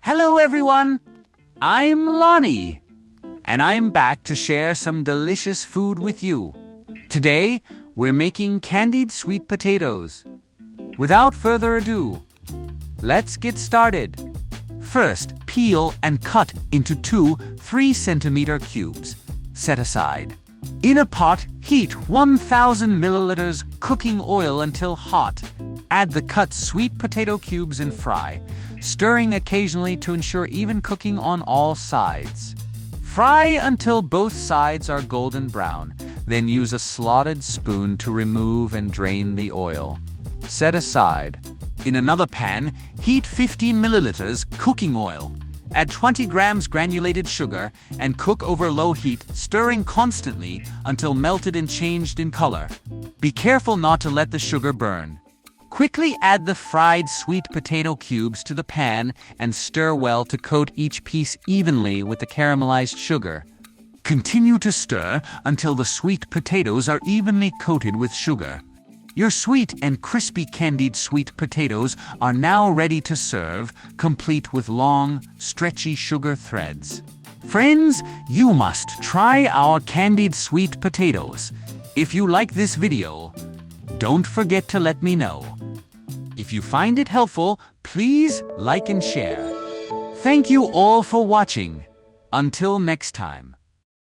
Hello everyone, I'm Lonnie, and I'm back to share some delicious food with you. Today, we're making candied sweet potatoes. Without further ado, let's get started. First, peel and cut into 2 3-centimeter cubes. Set aside. In a pot, heat 1,000 milliliters cooking oil until hot. Add the cut sweet potato cubes and fry, stirring occasionally to ensure even cooking on all sides. Fry until both sides are golden brown, then use a slotted spoon to remove and drain the oil. Set aside. In another pan, heat 50 milliliters cooking oil. Add 20 grams granulated sugar and cook over low heat, stirring constantly until melted and changed in color. Be careful not to let the sugar burn. Quickly add the fried sweet potato cubes to the pan and stir well to coat each piece evenly with the caramelized sugar. Continue to stir until the sweet potatoes are evenly coated with sugar. Your sweet and crispy candied sweet potatoes are now ready to serve, complete with long, stretchy sugar threads. Friends, you must try our candied sweet potatoes. If you like this video, don't forget to let me know. If you find it helpful, please like and share. Thank you all for watching. Until next time.